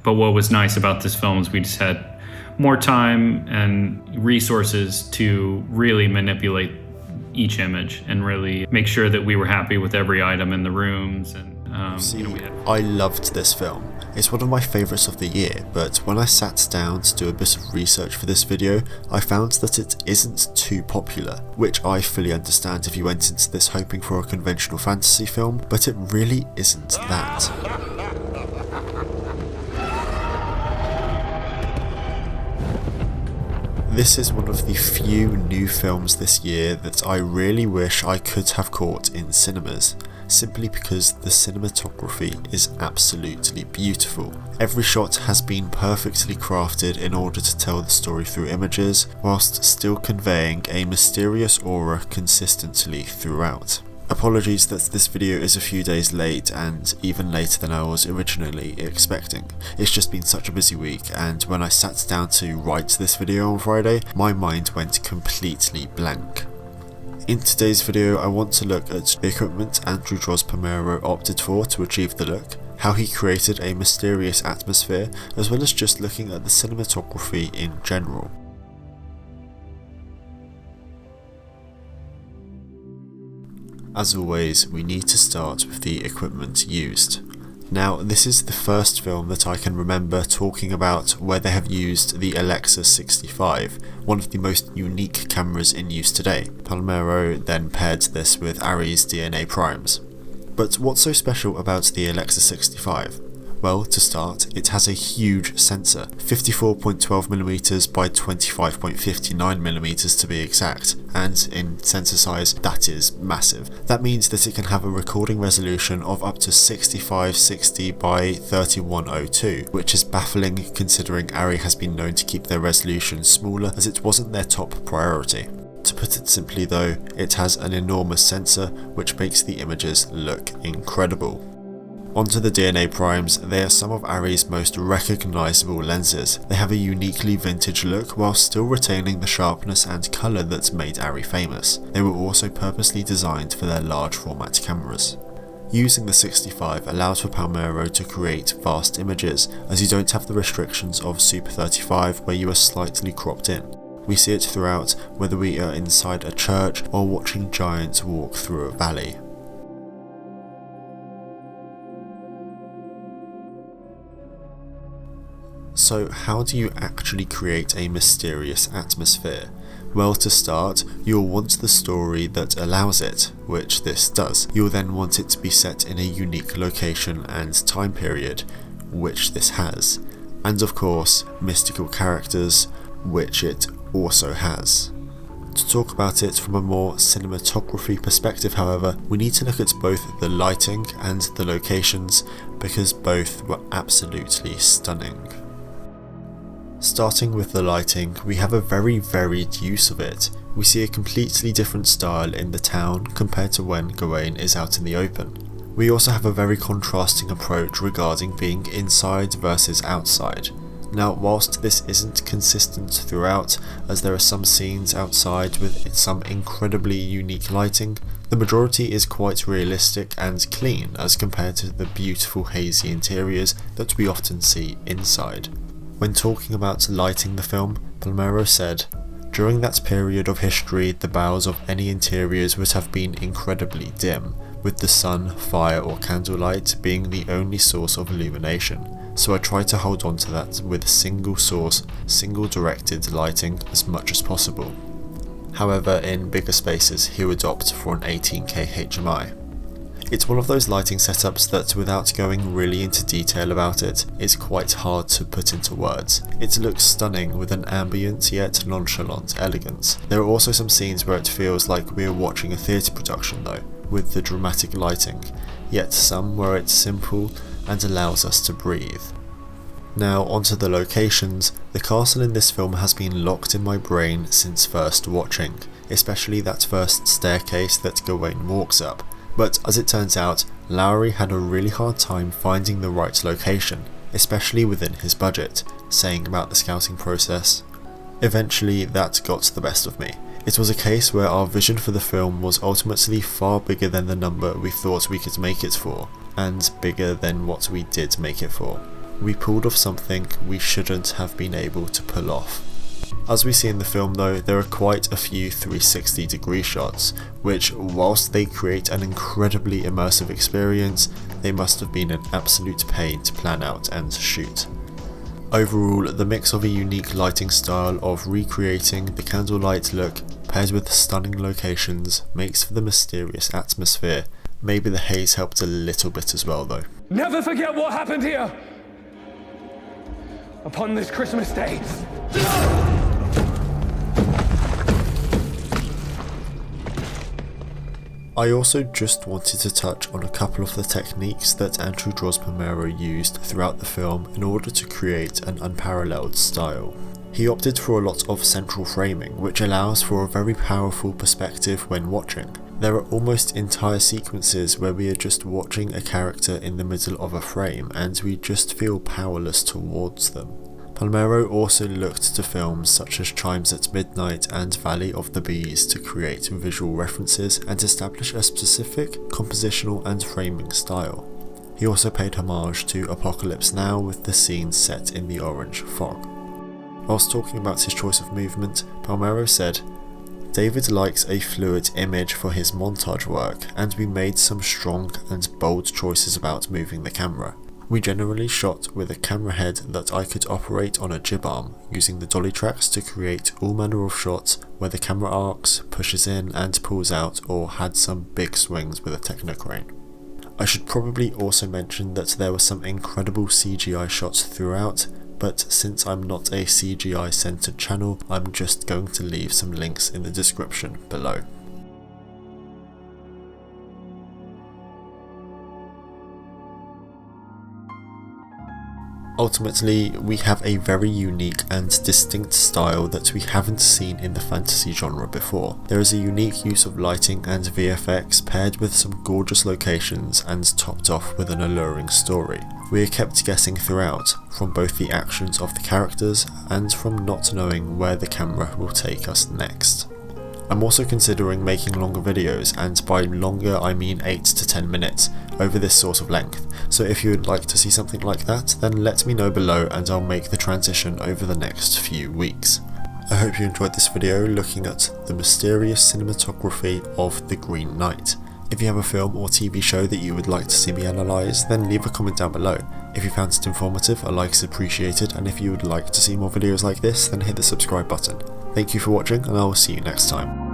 But what was nice about this film is we just had more time and resources to really manipulate each image and really make sure that we were happy with every item in the rooms. And I loved this film. It's one of my favourites of the year, but when I sat down to do a bit of research for this video, I found that it isn't too popular, which I fully understand if you went into this hoping for a conventional fantasy film, but it really isn't that. This is one of the few new films this year that I really wish I could have caught in cinemas, simply because the cinematography is absolutely beautiful. Every shot has been perfectly crafted in order to tell the story through images, whilst still conveying a mysterious aura consistently throughout. Apologies that this video is a few days late and even later than I was originally expecting. It's just been such a busy week, and when I sat down to write this video on Friday, my mind went completely blank. In today's video, I want to look at the equipment Andrew Droz Palermo opted for to achieve the look, how he created a mysterious atmosphere, as well as just looking at the cinematography in general. As always, we need to start with the equipment used. Now, this is the first film that I can remember talking about where they have used the Alexa 65, one of the most unique cameras in use today. Palermo then paired this with Arri's DNA primes. But what's so special about the Alexa 65? Well, to start, it has a huge sensor, 54.12mm by 25.59mm to be exact, and in sensor size, that is massive. That means that it can have a recording resolution of up to 6560 by 3102, which is baffling considering Arri has been known to keep their resolution smaller as it wasn't their top priority. To put it simply though, it has an enormous sensor which makes the images look incredible. Onto the DNA primes, they are some of Arri's most recognisable lenses. They have a uniquely vintage look while still retaining the sharpness and colour that made Arri famous. They were also purposely designed for their large format cameras. Using the 65 allowed for Palermo to create vast images, as you don't have the restrictions of Super 35 where you are slightly cropped in. We see it throughout, whether we are inside a church or watching giants walk through a valley. So how do you actually create a mysterious atmosphere? Well, to start, you'll want the story that allows it, which this does. You'll then want it to be set in a unique location and time period, which this has. And of course, mystical characters, which it also has. To talk about it from a more cinematography perspective, however, we need to look at both the lighting and the locations, because both were absolutely stunning. Starting with the lighting, we have a very varied use of it. We see a completely different style in the town compared to when Gawain is out in the open. We also have a very contrasting approach regarding being inside versus outside. Now, whilst this isn't consistent throughout, as there are some scenes outside with some incredibly unique lighting, the majority is quite realistic and clean as compared to the beautiful hazy interiors that we often see inside. When talking about lighting the film, Palermo said, "During that period of history, the boughs of any interiors would have been incredibly dim, with the sun, fire or candlelight being the only source of illumination. So I tried to hold on to that with single source, single directed lighting as much as possible." However, in bigger spaces he would opt for an 18K HMI. It's one of those lighting setups that, without going really into detail about it, is quite hard to put into words. It looks stunning with an ambient yet nonchalant elegance. There are also some scenes where it feels like we are watching a theatre production though, with the dramatic lighting, yet some where it's simple and allows us to breathe. Now onto the locations. The castle in this film has been locked in my brain since first watching, especially that first staircase that Gawain walks up. But as it turns out, Lowry had a really hard time finding the right location, especially within his budget, saying about the scouting process, "Eventually that got the best of me. It was a case where our vision for the film was ultimately far bigger than the number we thought we could make it for, and bigger than what we did make it for. we pulled off something we shouldn't have been able to pull off. As we see in the film though, there are quite a few 360-degree shots, which whilst they create an incredibly immersive experience, they must have been an absolute pain to plan out and shoot. Overall, the mix of a unique lighting style of recreating the candlelight look paired with stunning locations makes for the mysterious atmosphere. Maybe the haze helped a little bit as well though. Never forget what happened here upon this Christmas day. I also just wanted to touch on a couple of the techniques that Andrew Droz used throughout the film in order to create an unparalleled style. He opted for a lot of central framing, which allows for a very powerful perspective when watching. There are almost entire sequences where we are just watching a character in the middle of a frame and we just feel powerless towards them. Palermo also looked to films such as Chimes at Midnight and Valley of the Bees to create visual references and establish a specific compositional and framing style. He also paid homage to Apocalypse Now with the scenes set in the orange fog. Whilst talking about his choice of movement, Palermo said, "David likes a fluid image for his montage work, and we made some strong and bold choices about moving the camera. We generally shot with a camera head that I could operate on a jib arm, using the dolly tracks to create all manner of shots where the camera arcs, pushes in and pulls out, or had some big swings with a technocrane." I should probably also mention that there were some incredible CGI shots throughout, but since I'm not a CGI centered channel, I'm just going to leave some links in the description below. Ultimately, we have a very unique and distinct style that we haven't seen in the fantasy genre before. There is a unique use of lighting and VFX paired with some gorgeous locations and topped off with an alluring story. We are kept guessing throughout, from both the actions of the characters and from not knowing where the camera will take us next. I'm also considering making longer videos, and by longer I mean 8 to 10 minutes, over this sort of length, so if you would like to see something like that, then let me know below and I'll make the transition over the next few weeks. I hope you enjoyed this video looking at the mysterious cinematography of The Green Knight. If you have a film or TV show that you would like to see me analyse, then leave a comment down below. If you found it informative, a like is appreciated, and if you would like to see more videos like this, then hit the subscribe button. Thank you for watching, and I will see you next time.